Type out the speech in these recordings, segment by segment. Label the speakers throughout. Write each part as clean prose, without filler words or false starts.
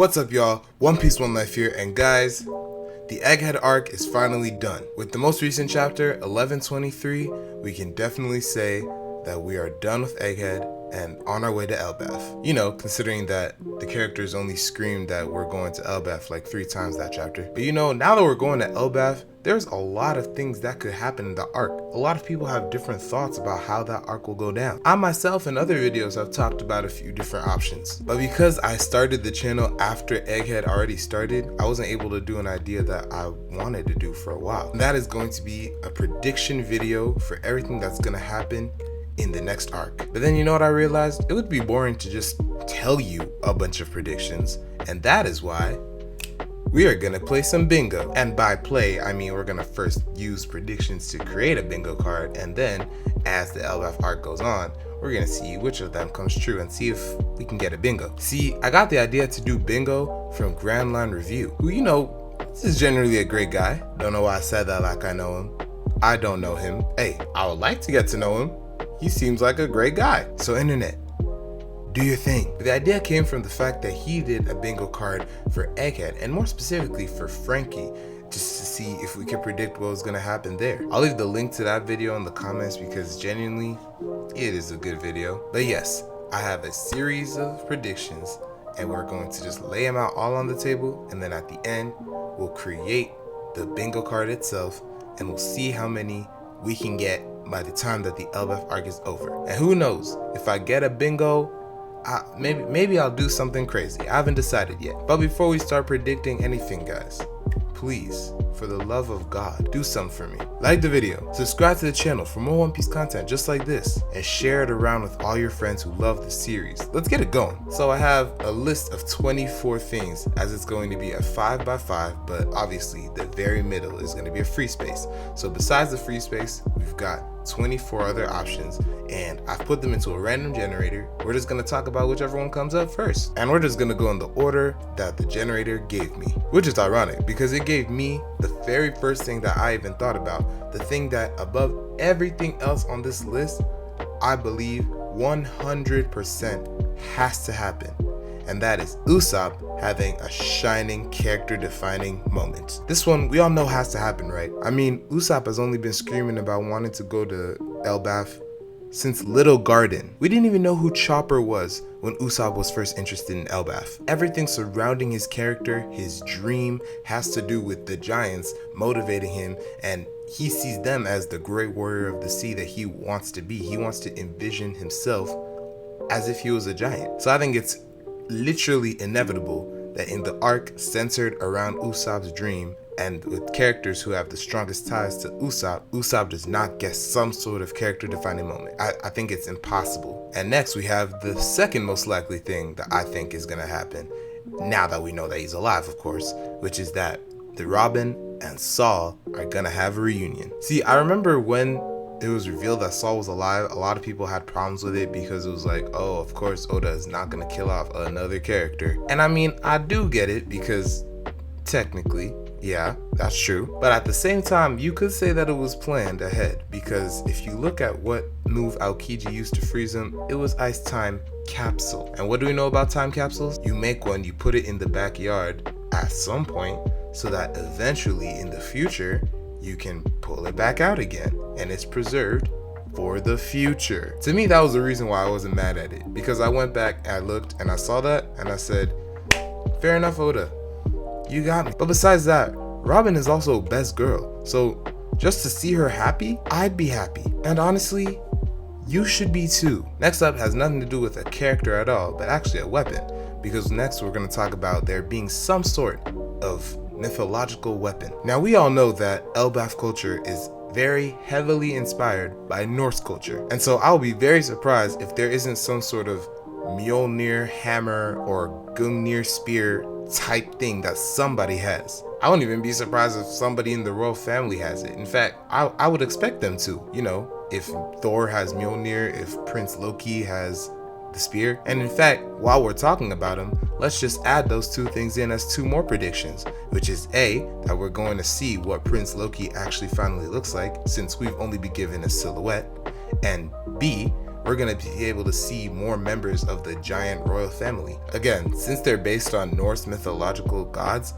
Speaker 1: What's up, y'all? One Piece One Life here, and guys, the Egghead arc is finally done. With the most recent chapter, 1123, we can definitely say that we are done with Egghead and on our way to Elbaf. You know, considering that the characters only screamed that we're going to Elbaf like 3 times that chapter. But you know, now that we're going to Elbaf, there's a lot of things that could happen in the arc. A lot of people have different thoughts about how that arc will go down. I myself in other videos have talked about a few different options. But because I started the channel after Egghead already started, I wasn't able to do an idea that I wanted to do for a while. And that is going to be a prediction video for everything that's gonna happen in the next arc. But then you know what I realized? It would be boring to just tell you a bunch of predictions. And that is why we are gonna play some bingo. And by play, I mean we're gonna first use predictions to create a bingo card, and then as the Elbaf arc goes on, we're gonna see which of them comes true and see if we can get a bingo. See, I got the idea to do bingo from Grand Line Review, who, you know, this is generally a great guy. Don't know why I said that like I know him. I don't know him. Hey, I would like to get to know him. He seems like a great guy. So internet, do your thing. The idea came from the fact that he did a bingo card for Egghead, and more specifically for Frankie, just to see if we could predict what was gonna happen there. I'll leave the link to that video in the comments because genuinely, it is a good video. But yes, I have a series of predictions and we're going to just lay them out all on the table, and then at the end, we'll create the bingo card itself and we'll see how many we can get by the time that the Elbaf arc is over. And who knows, if I get a bingo, maybe I'll do something crazy. I haven't decided yet. But before we start predicting anything, guys, please, for the love of God, do something for me. Like the video, subscribe to the channel for more One Piece content just like this, and share it around with all your friends who love the series. Let's get it going. So I have a list of 24 things, as it's going to be a 5x5, but obviously the very middle is going to be a free space. So besides the free space, we've got 24 other options, and I've put them into a random generator. We're just going to talk about whichever one comes up first, and we're just going to go in the order that the generator gave me, which is ironic because it gave me the very first thing that I even thought about, the thing that above everything else on this list, I believe 100% has to happen, and that is Usopp having a shining character-defining moment. This one we all know has to happen, right? I mean, Usopp has only been screaming about wanting to go to Elbaf since Little Garden. We didn't even know who Chopper was when Usopp was first interested in Elbaf. Everything surrounding his character, his dream, has to do with the giants motivating him, and he sees them as the great warrior of the sea that he wants to be. He wants to envision himself as if he was a giant. So I think it's literally inevitable that in the arc centered around Usopp's dream, and with characters who have the strongest ties to Usopp does not get some sort of character defining moment. I think it's impossible. And next we have the second most likely thing that I think is gonna happen, now that we know that he's alive, of course, which is that the Robin and Saul are gonna have a reunion. See, I remember when it was revealed that Saul was alive, a lot of people had problems with it because it was like, oh, of course Oda is not gonna kill off another character. And I mean, I do get it because technically, yeah, that's true. But at the same time, you could say that it was planned ahead, because if you look at what move Aokiji used to freeze him, it was Ice Time Capsule. And what do we know about time capsules? You make one, you put it in the backyard at some point so that eventually in the future, you can pull it back out again and it's preserved for the future. To me, that was the reason why I wasn't mad at it, because I went back, I looked and I saw that and I said, fair enough, Oda, you got me. But besides that, Robin is also best girl, so just to see her happy, I'd be happy. And honestly, you should be too. Next up has nothing to do with a character at all, but actually a weapon, because next we're going to talk about there being some sort of mythological weapon. Now we all know that Elbaf culture is very heavily inspired by Norse culture, and so I'll be very surprised if there isn't some sort of Mjolnir hammer or Gungnir spear type thing that somebody has. I wouldn't even be surprised if somebody in the royal family has it. In fact, I would expect them to. You know, if Thor has Mjolnir, if Prince Loki has the spear. And in fact, while we're talking about him, let's just add those two things in as 2 more predictions, which is A, that we're going to see what Prince Loki actually finally looks like, since we've only been given a silhouette, and B, we're gonna be able to see more members of the giant royal family. Again, since they're based on Norse mythological gods,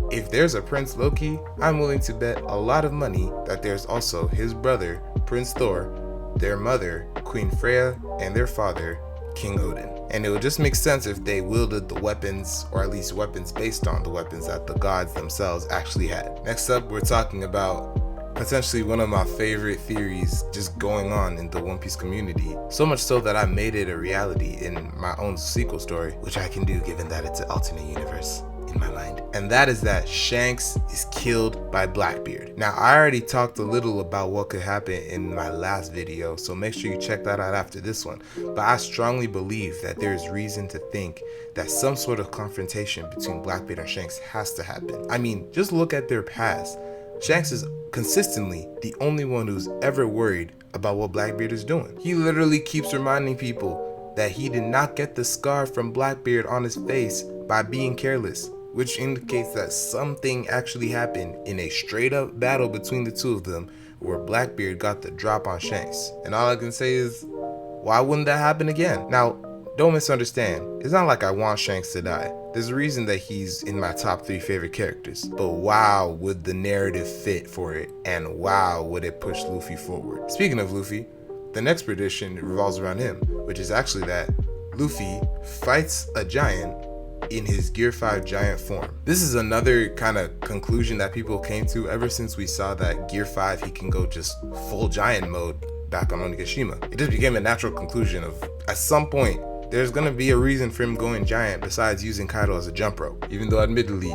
Speaker 1: if there's a Prince Loki, I'm willing to bet a lot of money that there's also his brother, Prince Thor, their mother, Queen Freya, and their father, King Odin. And it would just make sense if they wielded the weapons, or at least weapons based on the weapons that the gods themselves actually had. Next up, we're talking about potentially one of my favorite theories just going on in the One Piece community. So much so that I made it a reality in my own sequel story, which I can do given that it's an alternate universe in my mind. And that is that Shanks is killed by Blackbeard. Now, I already talked a little about what could happen in my last video, so make sure you check that out after this one. But I strongly believe that there's reason to think that some sort of confrontation between Blackbeard and Shanks has to happen. I mean, just look at their past. Shanks is consistently the only one who's ever worried about what Blackbeard is doing. He literally keeps reminding people that he did not get the scar from Blackbeard on his face by being careless, which indicates that something actually happened in a straight up battle between the two of them where Blackbeard got the drop on Shanks. And all I can say is, why wouldn't that happen again? Now, don't misunderstand. It's not like I want Shanks to die. There's a reason that he's in my top 3 favorite characters. But wow, would the narrative fit for it, and wow, would it push Luffy forward. Speaking of Luffy, the next prediction revolves around him, which is actually that Luffy fights a giant in his Gear 5 giant form. This is another kind of conclusion that people came to ever since we saw that Gear 5 he can go just full giant mode back on Onigashima. It just became a natural conclusion of, at some point, there's gonna be a reason for him going giant besides using Kaido as a jump rope. Even though admittedly,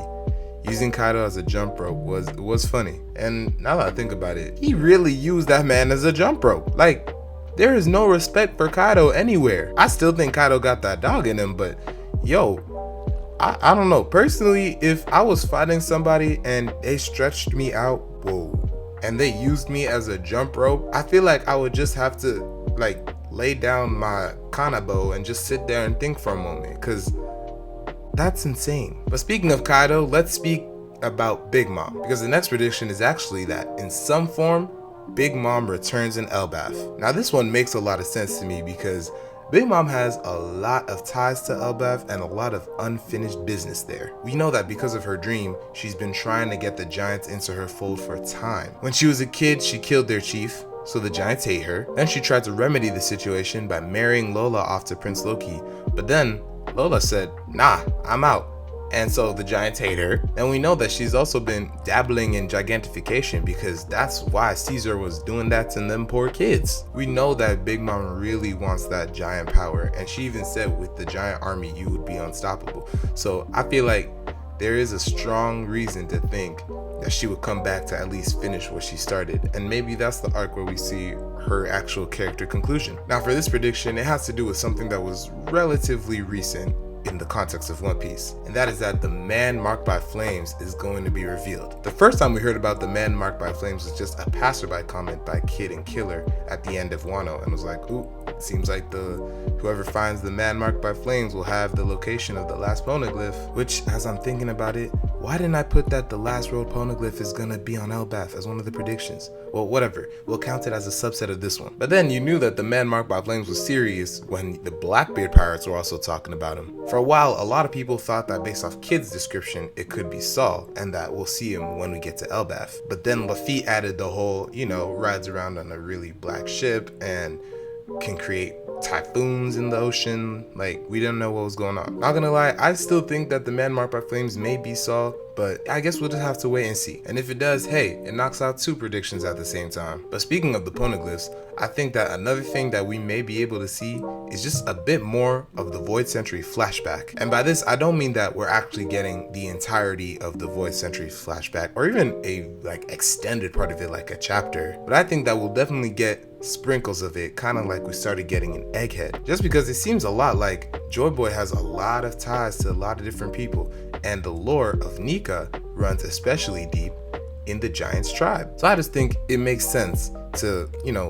Speaker 1: using Kaido as a jump rope was funny. And now that I think about it, he really used that man as a jump rope. Like, there is no respect for Kaido anywhere. I still think Kaido got that dog in him, but yo, I don't know. Personally, if I was fighting somebody and they stretched me out, and they used me as a jump rope, I feel like I would just have to like lay down my kanabo and just sit there and think for a moment, because that's insane. But speaking of Kaido, let's speak about Big Mom, because the next prediction is actually that in some form, Big Mom returns in Elbaf. Now this one makes a lot of sense to me because Big Mom has a lot of ties to Elbaf and a lot of unfinished business there. We know that because of her dream, she's been trying to get the giants into her fold for time. When she was a kid, she killed their chief, so the giants hate her. Then she tried to remedy the situation by marrying Lola off to Prince Loki, but then Lola said, nah, I'm out. And so the giants hate her. And we know that she's also been dabbling in gigantification because that's why Caesar was doing that to them poor kids. We know that Big Mom really wants that giant power, and she even said with the giant army you would be unstoppable. So I feel like there is a strong reason to think that she would come back to at least finish what she started, and maybe that's the arc where we see her actual character conclusion. Now for this prediction, it has to do with something that was relatively recent in the context of One Piece, and that is that the man marked by flames is going to be revealed. The first time we heard about the man marked by flames was just a passerby comment by Kid and Killer at the end of Wano, and was like, ooh, it seems like whoever finds the man marked by flames will have the location of the last poneglyph, which, as I'm thinking about it, why didn't I put that the last road poneglyph is gonna be on Elbaf as one of the predictions? Well, whatever, we'll count it as a subset of this one. But then you knew that the man marked by flames was serious when the Blackbeard pirates were also talking about him. For a while, a lot of people thought that based off Kid's description, it could be Saul, and that we'll see him when we get to Elbaf. But then Luffy added the whole, rides around on a really black ship and can create typhoons in the ocean. Like, we didn't know what was going on. Not gonna lie, I still think that the man marked by flames may be Saul, but I guess we'll just have to wait and see. And if it does, hey, it knocks out 2 predictions at the same time. But speaking of the poneglyphs, I think that another thing that we may be able to see is just a bit more of the Void Century flashback. And by this, I don't mean that we're actually getting the entirety of the Void Century flashback, or even a extended part of it like a chapter, but I think that we'll definitely get sprinkles of it, kind of like we started getting in Egghead, just because it seems a lot like Joy Boy has a lot of ties to a lot of different people, and the lore of Nika runs especially deep in the Giants tribe. So I just think it makes sense to,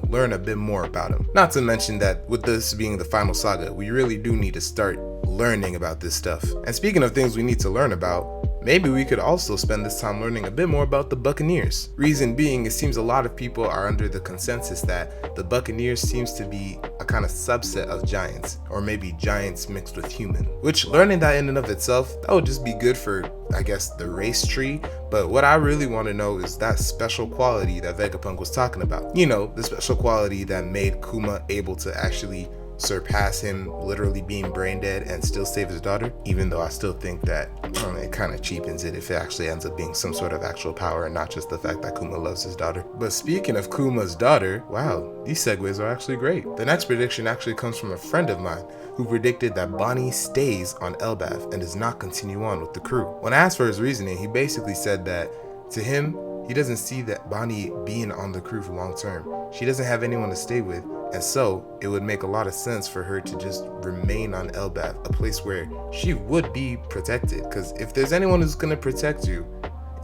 Speaker 1: learn a bit more about him. Not to mention that with this being the final saga, we really do need to start learning about this stuff. And speaking of things we need to learn about, maybe we could also spend this time learning a bit more about the Buccaneers. Reason being, it seems a lot of people are under the consensus that the Buccaneers seems to be a kind of subset of giants, or maybe giants mixed with human. Which, learning that in and of itself, that would just be good for, I guess, the race tree. But what I really want to know is that special quality that Vegapunk was talking about. You know, the special quality that made Kuma able to actually surpass him literally being brain dead and still save his daughter, even though I still think that it kind of cheapens it if it actually ends up being some sort of actual power and not just the fact that Kuma loves his daughter. But speaking of Kuma's daughter, wow, these segues are actually great. The next prediction actually comes from a friend of mine who predicted that Bonnie stays on Elbaf and does not continue on with the crew. When I asked for his reasoning, he basically said that to him, he doesn't see that Bonnie being on the crew for long term. She doesn't have anyone to stay with, and so it would make a lot of sense for her to just remain on Elbaf, a place where she would be protected. Because if there's anyone who's going to protect you,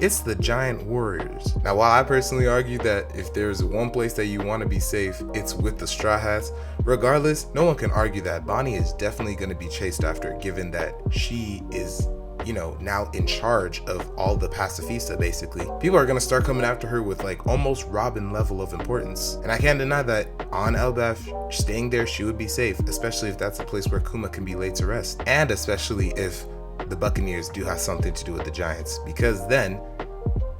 Speaker 1: it's the giant warriors. Now, while I personally argue that if there's one place that you want to be safe, it's with the Straw Hats, regardless, no one can argue that Bonnie is definitely going to be chased after, given that she is, you know, now in charge of all the pacifista. Basically, people are gonna start coming after her with like almost Robin level of importance, and I can't deny that on Elbaf, staying there, she would be safe, especially if that's a place where Kuma can be laid to rest, and especially if the Buccaneers do have something to do with the giants, because then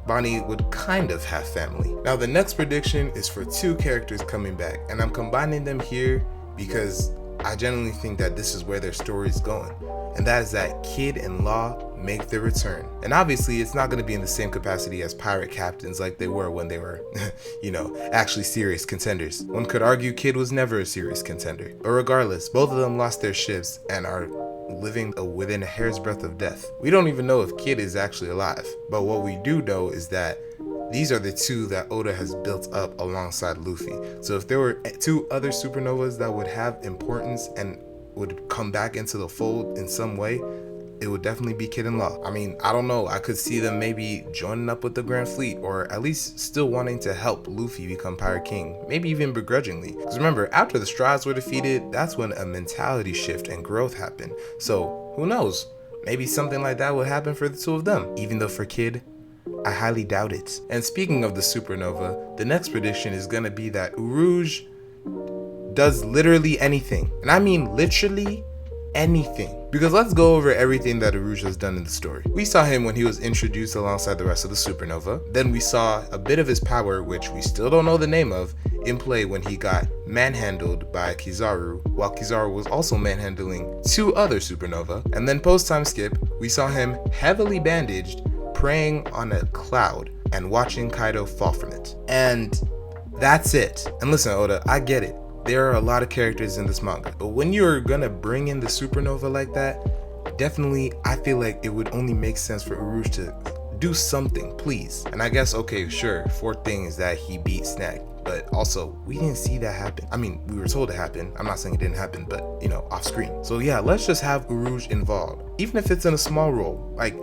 Speaker 1: Bonnie would kind of have family. Now, the next prediction is for two characters coming back, and I'm combining them here because I genuinely think that this is where their story is going, and that is that Kid and Law make their return. And obviously it's not going to be in the same capacity as pirate captains like they were when they were, you know, actually serious contenders. One could argue Kid was never a serious contender. But regardless, both of them lost their ships and are living within a hair's breadth of death. We don't even know if Kid is actually alive, but what we do know is that these are the two that Oda has built up alongside Luffy. So if there were two other supernovas that would have importance and would come back into the fold in some way, it would definitely be Kid and Law. I mean, I don't know, I could see them maybe joining up with the Grand Fleet, or at least still wanting to help Luffy become Pirate King, maybe even begrudgingly. Because remember, after the Straws were defeated, that's when a mentality shift and growth happened. So who knows, maybe something like that would happen for the two of them, even though for Kid, I highly doubt it. And speaking of the supernova, the next prediction is gonna be that Urouge does literally anything. And I mean literally anything. Because let's go over everything that Urouge has done in the story. We saw him when he was introduced alongside the rest of the supernova. Then we saw a bit of his power, which we still don't know the name of, in play when he got manhandled by Kizaru, while Kizaru was also manhandling two other supernova. And then post time skip, we saw him heavily bandaged, praying on a cloud and watching Kaido fall from it. And that's it. And listen, Oda, I get it. There are a lot of characters in this manga, but when you're gonna bring in the supernova like that, definitely I feel like it would only make sense for Urouge to do something, please. And I guess, okay, sure, fourth thing is that he beat Snag, but also we didn't see that happen. I mean, we were told it happened. I'm not saying it didn't happen, but you know, off screen. So yeah, let's just have Urouge involved, even if it's in a small role. Like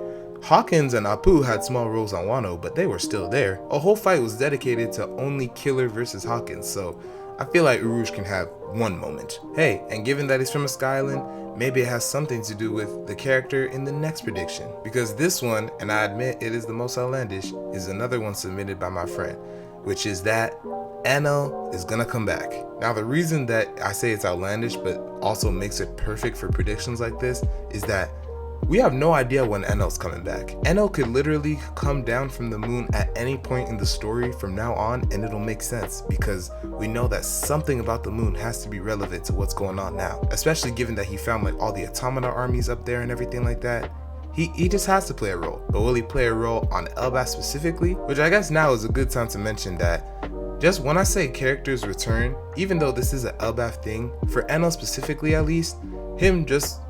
Speaker 1: Hawkins and Apu had small roles on Wano, but they were still there. A whole fight was dedicated to only Killer versus Hawkins, so I feel like Urouge can have one moment. Hey, and given that he's from a Sky Island, maybe it has something to do with the character in the next prediction. Because this one, and I admit it is the most outlandish, is another one submitted by my friend, which is that Enel is gonna come back. Now, the reason that I say it's outlandish, but also makes it perfect for predictions like this, is that we have no idea when Enel's coming back. Enel could literally come down from the moon at any point in the story from now on, and it'll make sense because we know that something about the moon has to be relevant to what's going on now, especially given that he found like all the automata armies up there and everything like that. He just has to play a role. But will he play a role on Elbaf specifically? Which I guess now is a good time to mention that just when I say characters return, even though this is an Elbaf thing, for Enel specifically at least, him just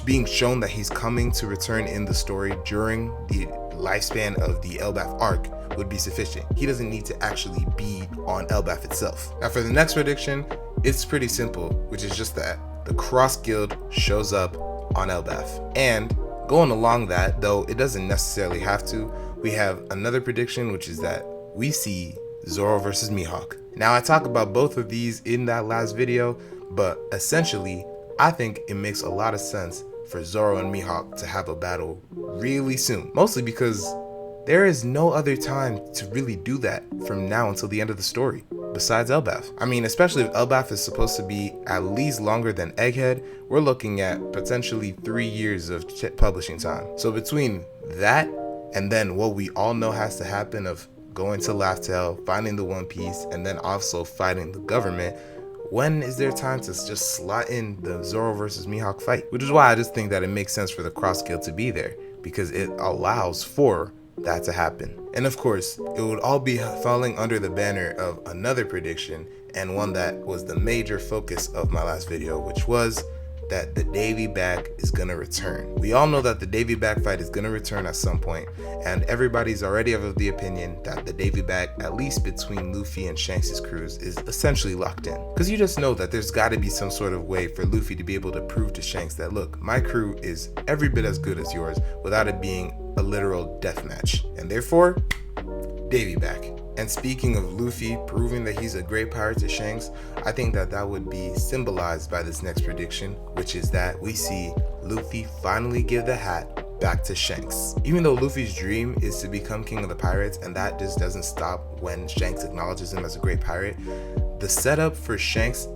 Speaker 1: being shown that he's coming to return in the story during the lifespan of the Elbaf arc would be sufficient. He doesn't need to actually be on Elbaf itself. Now for the next prediction, it's pretty simple, which is just that the Cross Guild shows up on Elbaf. And going along that, though it doesn't necessarily have to, we have another prediction, which is that we see Zoro versus Mihawk. Now I talk about both of these in that last video, but essentially I think it makes a lot of sense for Zoro and Mihawk to have a battle really soon. Mostly because there is no other time to really do that from now until the end of the story, besides Elbaf. I mean, especially if Elbaf is supposed to be at least longer than Egghead, we're looking at potentially 3 years of publishing time. So between that and then what we all know has to happen of going to Laugh Tale, finding the One Piece, and then also fighting the government, when is there time to just slot in the Zoro versus Mihawk fight? Which is why I just think that it makes sense for the Cross Guild to be there, because it allows for that to happen. And of course, it would all be falling under the banner of another prediction, and one that was the major focus of my last video, which was that the Davy Bag is gonna return. We all know that the Davy Bag fight is gonna return at some point, and everybody's already of the opinion that the Davy Bag, at least between Luffy and Shanks' crews, is essentially locked in. Because you just know that there's gotta be some sort of way for Luffy to be able to prove to Shanks that, look, my crew is every bit as good as yours without it being a literal death match. And therefore, Davy Bag. And speaking of Luffy proving that he's a great pirate to Shanks, I think that that would be symbolized by this next prediction, which is that we see Luffy finally give the hat back to Shanks. Even though Luffy's dream is to become king of the pirates, and that just doesn't stop when Shanks acknowledges him as a great pirate, the setup for Shanks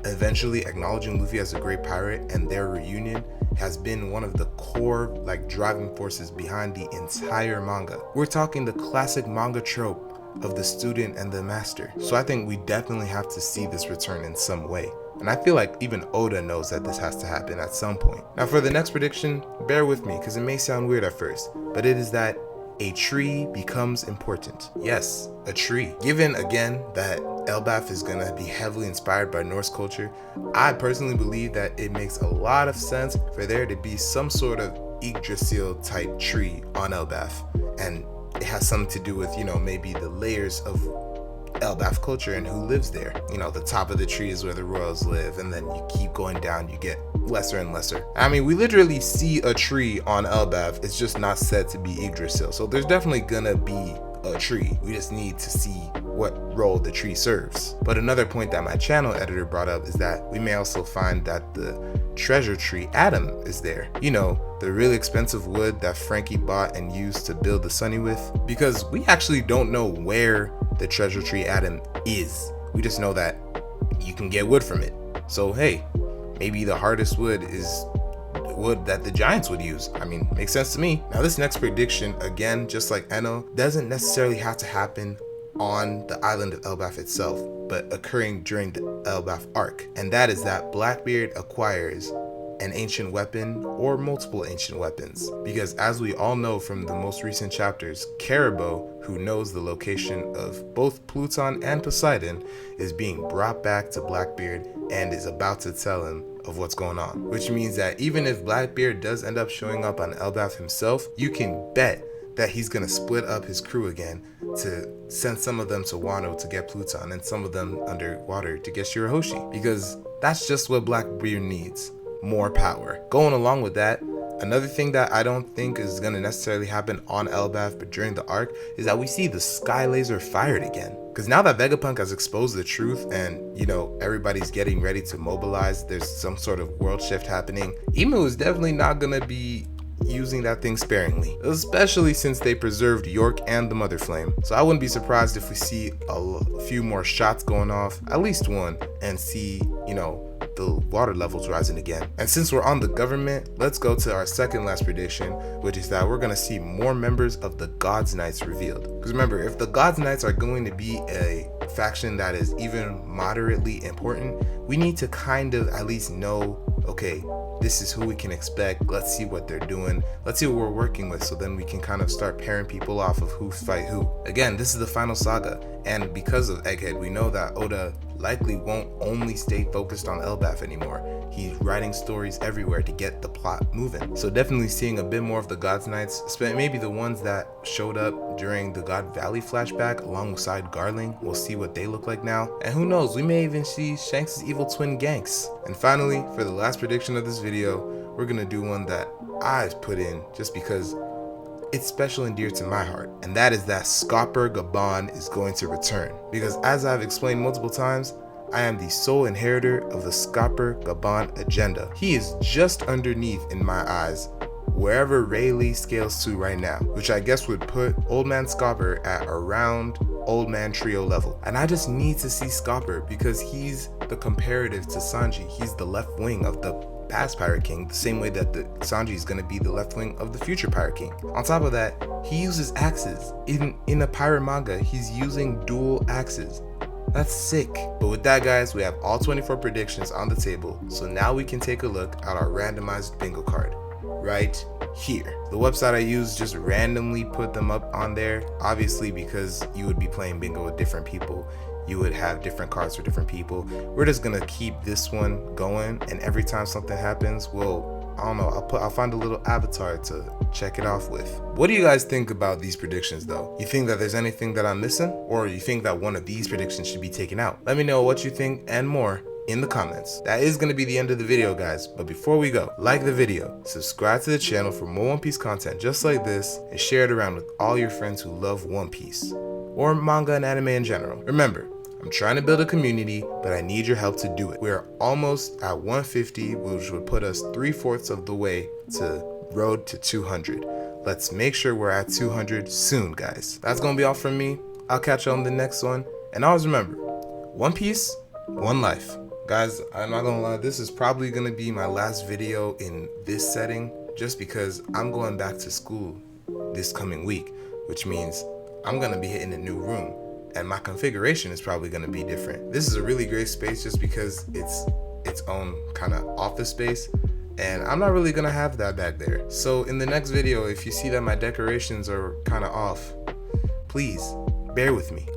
Speaker 1: eventually acknowledging Luffy as a great pirate and their reunion has been one of the core driving forces behind the entire manga. We're talking the classic manga trope of the student and the master. So I think we definitely have to see this return in some way. And I feel like even Oda knows that this has to happen at some point. Now for the next prediction, bear with me because it may sound weird at first, but it is that a tree becomes important. Yes, a tree. Given again that Elbaf is gonna be heavily inspired by Norse culture, I personally believe that it makes a lot of sense for there to be some sort of Yggdrasil type tree on Elbaf. And it has something to do with, maybe the layers of Elbaf culture and who lives there. The top of the tree is where the royals live, and then you keep going down, you get lesser and lesser. I mean, we literally see a tree on Elbaf. It's just not said to be Yggdrasil. So there's definitely gonna be a tree. We just need to see what role the tree serves. But another point that my channel editor brought up is that we may also find that the treasure tree Adam is there. The really expensive wood that Frankie bought and used to build the Sunny with. Because we actually don't know where the treasure tree Adam is. We just know that you can get wood from it. So hey, maybe the hardest wood is wood that the giants would use. I mean, makes sense to me. Now this next prediction, again, just like Eno, doesn't necessarily have to happen on the island of Elbaf itself, but occurring during the Elbaf arc. And that is that Blackbeard acquires an ancient weapon or multiple ancient weapons. Because as we all know from the most recent chapters, Caribou, who knows the location of both Pluton and Poseidon, is being brought back to Blackbeard and is about to tell him of what's going on. Which means that even if Blackbeard does end up showing up on Elbaf himself, you can bet that he's gonna split up his crew again to send some of them to Wano to get Pluton and some of them underwater to get Shirahoshi, because that's just what Blackbeard needs. More power. Going along with that, another thing that I don't think is going to necessarily happen on Elbaf but during the arc is that we see the sky laser fired again. Because now that Vegapunk has exposed the truth and, everybody's getting ready to mobilize, there's some sort of world shift happening, Imu is definitely not going to be using that thing sparingly, especially since they preserved York and the Mother Flame. So I wouldn't be surprised if we see a few more shots going off, at least one, and see, the water levels rising again. And since we're on the government, let's go to our second last prediction, which is that we're gonna see more members of the Gods Knights revealed. Because remember, if the Gods Knights are going to be a faction that is even moderately important, we need to kind of at least know, okay, this is who we can expect. Let's see what they're doing. Let's see what we're working with, so then we can kind of start pairing people off of who fight who. Again, this is the final saga, and because of Egghead, we know that Oda likely won't only stay focused on Elbaf anymore. He's writing stories everywhere to get the plot moving. So definitely seeing a bit more of the Gods Knights, maybe the ones that showed up during the God Valley flashback alongside Garling. We'll see what they look like now. And who knows, we may even see Shanks' evil twin Ganks. And finally, for the last prediction of this video, we're gonna do one that I've put in just because it's special and dear to my heart, and that is that Scopper Gabon is going to return. Because as I've explained multiple times, I am the sole inheritor of the Scopper Gaban agenda. He is just underneath in my eyes wherever Rayleigh scales to right now, which I guess would put Old Man Scopper at around Old Man Trio level. And I just need to see Scopper because he's the comparative to Sanji. He's the left wing of the past Pirate King, the same way that Sanji is going to be the left wing of the future Pirate King. On top of that, he uses axes. In a pirate manga, he's using dual axes. That's sick. But with that, guys, we have all 24 predictions on the table, so now we can take a look at our randomized bingo card right here. The website I use just randomly put them up on there, obviously because you would be playing bingo with different people. You would have different cards for different people. We're just gonna keep this one going, and every time something happens, I don't know, I'll find a little avatar to check it off with. What do you guys think about these predictions though? You think that there's anything that I'm missing? Or you think that one of these predictions should be taken out? Let me know what you think and more in the comments. That is going to be the end of the video, guys, but before we go, like the video, subscribe to the channel for more One Piece content just like this, and share it around with all your friends who love One Piece or manga and anime in general. Remember, I'm trying to build a community, but I need your help to do it. We are almost at 150, which would put us 3/4 of the way to road to 200. Let's make sure we're at 200 soon, guys. That's gonna be all from me. I'll catch you on the next one, and always remember, One Piece, one life. Guys, I'm not gonna lie, this is probably gonna be my last video in this setting, just because I'm going back to school this coming week, which means I'm gonna be hitting a new room, and my configuration is probably gonna be different. This is a really great space just because it's its own kind of office space, and I'm not really gonna have that back there. So in the next video, if you see that my decorations are kind of off, please bear with me.